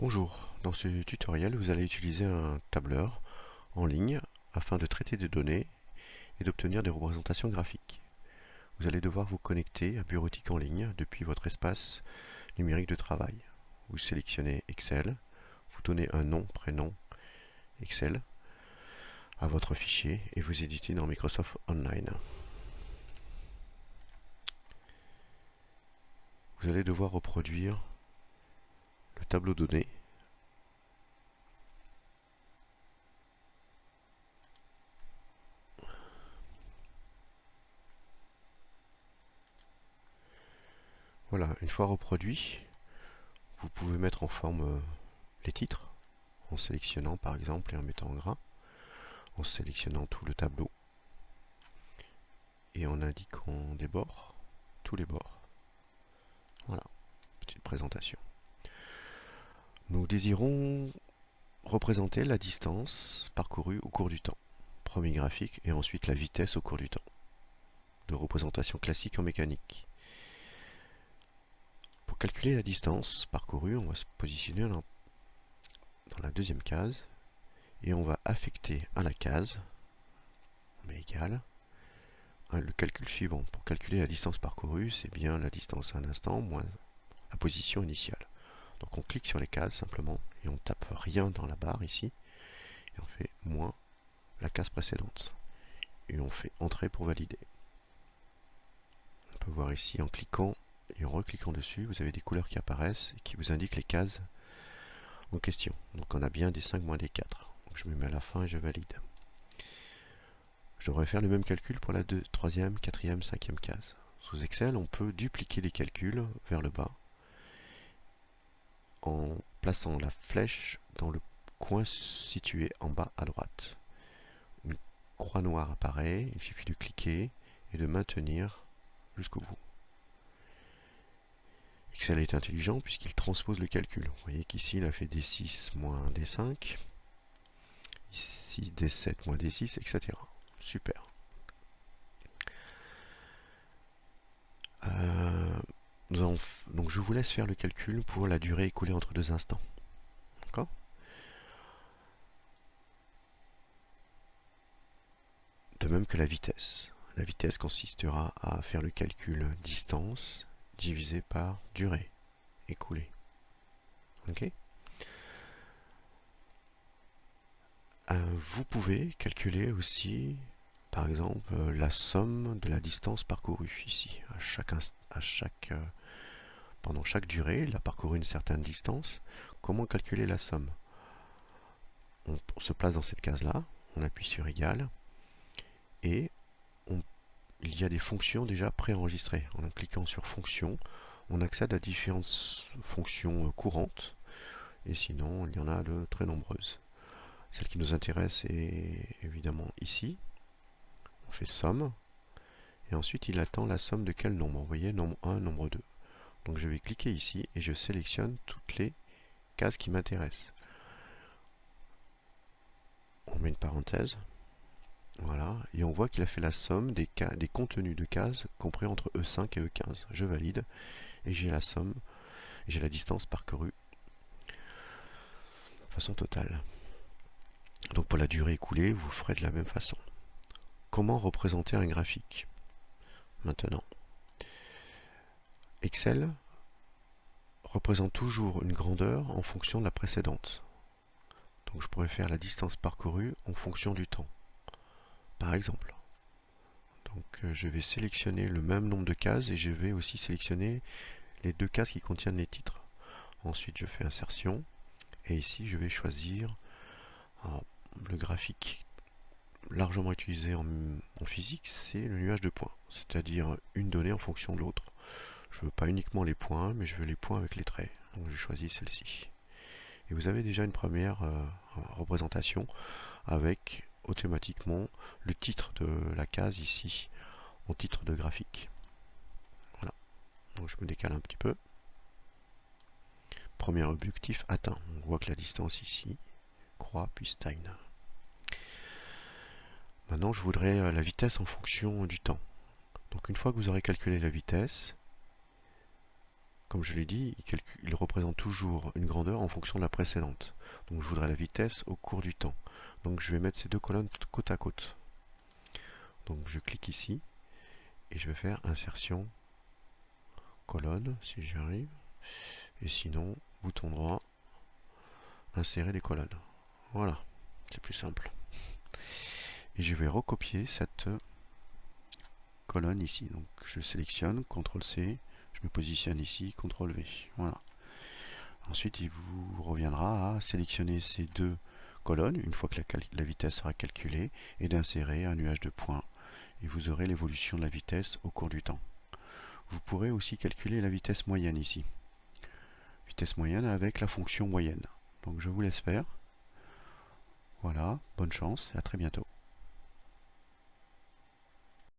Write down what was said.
Bonjour, dans ce tutoriel vous allez utiliser un tableur en ligne afin de traiter des données et d'obtenir des représentations graphiques. Vous allez devoir vous connecter à Bureautique en ligne depuis votre espace numérique de travail. Vous sélectionnez Excel, vous donnez un nom, prénom, Excel à votre fichier et vous éditez dans Microsoft Online. Vous allez devoir reproduire le tableau donné. Voilà, une fois reproduit, vous pouvez mettre en forme les titres en sélectionnant par exemple et en mettant en gras, en sélectionnant tout le tableau et en indiquant des bords, tous les bords. Voilà, petite présentation. Nous désirons représenter la distance parcourue au cours du temps. Premier graphique et ensuite la vitesse au cours du temps. De représentation classique en mécanique. Pour calculer la distance parcourue, on va se positionner dans la deuxième case et on va affecter à la case, on met égal, le calcul suivant. Pour calculer la distance parcourue, c'est bien la distance à un instant moins la position initiale. Donc on clique sur les cases simplement et on tape rien dans la barre ici et on fait moins la case précédente et on fait entrée pour valider. On peut voir ici en cliquant et en recliquant dessus, vous avez des couleurs qui apparaissent et qui vous indiquent les cases en question. Donc on a bien des 5 moins des 4. Donc je me mets à la fin et je valide. Je devrais faire le même calcul pour la 2, 3e, 4e, 5e case. Sous Excel, on peut dupliquer les calculs vers le bas en plaçant la flèche dans le coin situé en bas à droite. Une croix noire apparaît, il suffit de cliquer et de maintenir jusqu'au bout. Excel est intelligent puisqu'il transpose le calcul. Vous voyez qu'ici il a fait D6 moins D5, ici D7 moins D6, etc. Super. Donc je vous laisse faire le calcul pour la durée écoulée entre deux instants. D'accord ? De même que la vitesse. La vitesse consistera à faire le calcul distance divisé par durée écoulée. Ok ? Vous pouvez calculer aussi, par exemple, la somme de la distance parcourue ici. Pendant chaque durée, il a parcouru une certaine distance. Comment calculer la somme ? On se place dans cette case-là, on appuie sur égal, et il y a des fonctions déjà préenregistrées. En cliquant sur fonction, on accède à différentes fonctions courantes, et sinon il y en a de très nombreuses. Celle qui nous intéresse est évidemment ici. On fait somme, et ensuite il attend la somme de quel nombre ? Vous voyez, nombre 1, nombre 2. Donc je vais cliquer ici, et je sélectionne toutes les cases qui m'intéressent. On met une parenthèse. Voilà, et on voit qu'il a fait la somme des contenus de cases compris entre E5 et E15. Je valide, et j'ai la somme, j'ai la distance parcourue de façon totale. Donc pour la durée écoulée, vous ferez de la même façon. Comment représenter un graphique ? Maintenant, Excel représente toujours une grandeur en fonction de la précédente. Donc je pourrais faire la distance parcourue en fonction du temps. Par exemple. Donc je vais sélectionner le même nombre de cases et je vais aussi sélectionner les deux cases qui contiennent les titres. Ensuite je fais insertion et ici je vais choisir le graphique largement utilisé en physique, c'est le nuage de points, c'est-à-dire une donnée en fonction de l'autre. Je veux pas uniquement les points, mais je veux les points avec les traits. Donc je choisis celle-ci. Et vous avez déjà une première représentation avec automatiquement le titre de la case ici en titre de graphique. Voilà. Donc je me décale un petit peu. Premier objectif atteint. On voit que la distance ici croît puis stagne. Maintenant je voudrais la vitesse en fonction du temps. Donc une fois que vous aurez calculé la vitesse, comme je l'ai dit, il représente toujours une grandeur en fonction de la précédente. Donc je voudrais la vitesse au cours du temps. Donc je vais mettre ces deux colonnes côte à côte. Donc je clique ici et je vais faire insertion colonne si j'y arrive. Et sinon, bouton droit, insérer des colonnes. Voilà, c'est plus simple. Et je vais recopier cette colonne ici. Donc je sélectionne, CTRL-C, je me positionne ici, CTRL-V. Voilà. Ensuite, il vous reviendra à sélectionner ces deux colonnes, une fois que la vitesse sera calculée, et d'insérer un nuage de points. Et vous aurez l'évolution de la vitesse au cours du temps. Vous pourrez aussi calculer la vitesse moyenne ici. Vitesse moyenne avec la fonction moyenne. Donc je vous laisse faire. Voilà, bonne chance et à très bientôt.